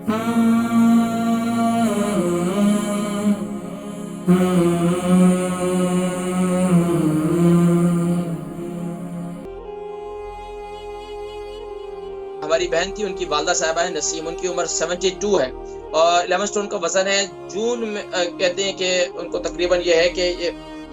हमारी बहन थी, उनकी वालदा साहबा है नसीम, उनकी उम्र 72 है और 11 स्टोन का वजन है। जून में कहते हैं कि उनको तकरीबन ये है कि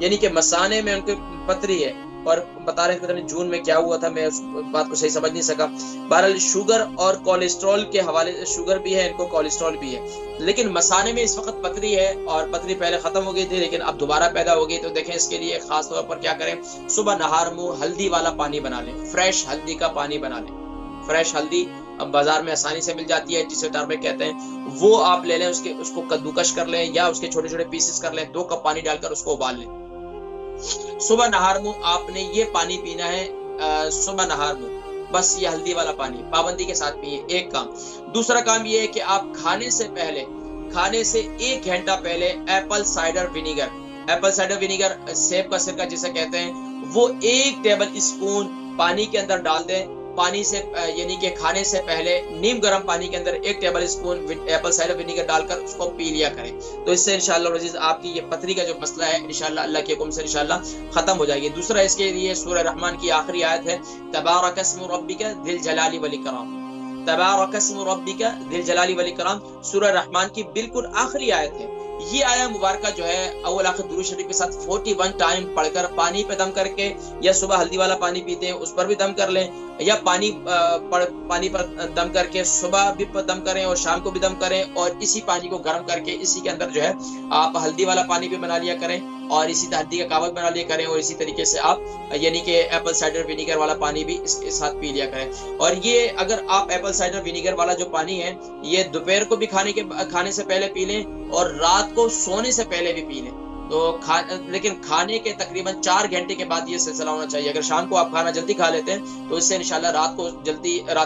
यानी कि मसाने में उनकी पथरी है और बता रहे हैं पता नहीं जून में क्या हुआ था, मैं उस बात को सही समझ नहीं सका। बहरहाल शुगर और कोलेस्ट्रॉल के हवाले से, शुगर भी है इनको, कोलेस्ट्रॉल भी है, लेकिन मसाने में इस वक्त पथरी है और पथरी पहले खत्म हो गई थी लेकिन अब दोबारा पैदा हो गई। तो देखें इसके लिए खास तौर पर क्या करें, सुबह नहार मुंह हल्दी वाला पानी बना लें, फ्रेश हल्दी का पानी बना लें। फ्रेश हल्दी अब बाजार में आसानी से मिल जाती है, जिसे टर्मरिक कहते हैं, वो आप ले लें, उसको कद्दूकश कर लें या उसके छोटे छोटे पीसेस कर लें, 2 कप पानी डालकर उसको उबाल लें। सुबह नहार मुंह आपने ये पानी पीना है, सुबह नहार मुंह बस ये हल्दी वाला पानी पाबंदी के साथ पिए, एक काम। दूसरा काम ये है कि आप खाने से 1 घंटा पहले एप्पल साइडर विनीगर, सेब का सिरका जिसे कहते हैं, वो 1 टेबल स्पून पानी के अंदर डाल दें। पानी से यानी कि खाने से पहले नीम गर्म पानी के अंदर 1 table spoon Apple cider vinegar डालकर उसको पी लिया करें। तो इससे इंशाअल्लाह अज़ीज़ आपकी ये पथरी का जो मसला है इंशाअल्लाह अल्लाह के हुक्म से इंशाअल्लाह खत्म हो जाएगी। दूसरा इसके लिए सूरह रहमान की आखिरी आयत है, तबारकस्मु रब्बिका ज़िल जलाली वल इकराम। तबारकस्मु रब्बिका ज़िल जलाली वल इकराम सूरह रहमान की बिल्कुल आखिरी आयत है। ये आया मुबारका जो है अव्वल आखिर दुरूद शरीफ के साथ 41 टाइम पढ़कर पानी पे दम करके, या सुबह हल्दी वाला पानी पीते हैं उस पर भी दम कर लें, या पानी पर दम करके सुबह भी दम करें और शाम को भी दम करें, और इसी पानी को गर्म करके इसी के अंदर जो है आप हल्दी वाला पानी भी बना लिया करें और इसी हल्दी का कावक बना लिया करें, और इसी तरीके से आप यानी कि एप्पल साइडर विनीगर वाला पानी भी इसके साथ पी लिया करें। और ये अगर आप एप्पल साइडर विनीगर वाला जो पानी है ये दोपहर को भी खाने से पहले पी लें और रात को सोने से पहले भी पी लें। तो लेकिन खाने के तकरीबन 4 घंटे के बाद ये सिलसिला होना चाहिए। अगर शाम को आप खाना जल्दी खा लेते हैं तो इससे इंशाल्लाह रात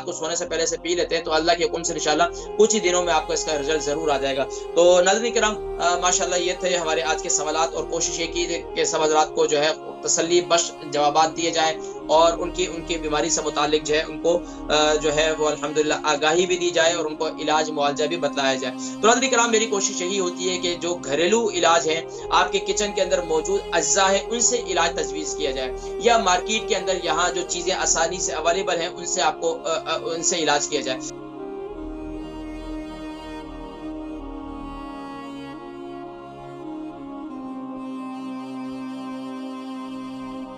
को सोने से पहले से पी लेते हैं तो अल्लाह के हुक्म से इंशाल्लाह कुछ ही दिनों में आपको इसका रिजल्ट जरूर आ जाएगा। तो नाज़रीन किराम, माशाल्लाह ये थे हमारे आज के सवालात और कोशिश ये की कि सब हज़रात को जो है तसल्ली बख्श जवाबात दिए जाए और उनकी बीमारी से मुतालिक जो है उनको जो है वो अल्हम्दुलिल्लाह आगाही भी दी जाए और उनको इलाज मुआवजा भी बतलाया जाए। तो नाज़रीन किराम, मेरी कोशिश यही होती है कि जो घरेलू इलाज है आपके किचन के अंदर मौजूद अज्जा है उनसे इलाज तजवीज़ किया जाए, या मार्केट के अंदर यहाँ जो चीज़ें आसानी से अवेलेबल हैं उनसे आपको उनसे इलाज किया जाए।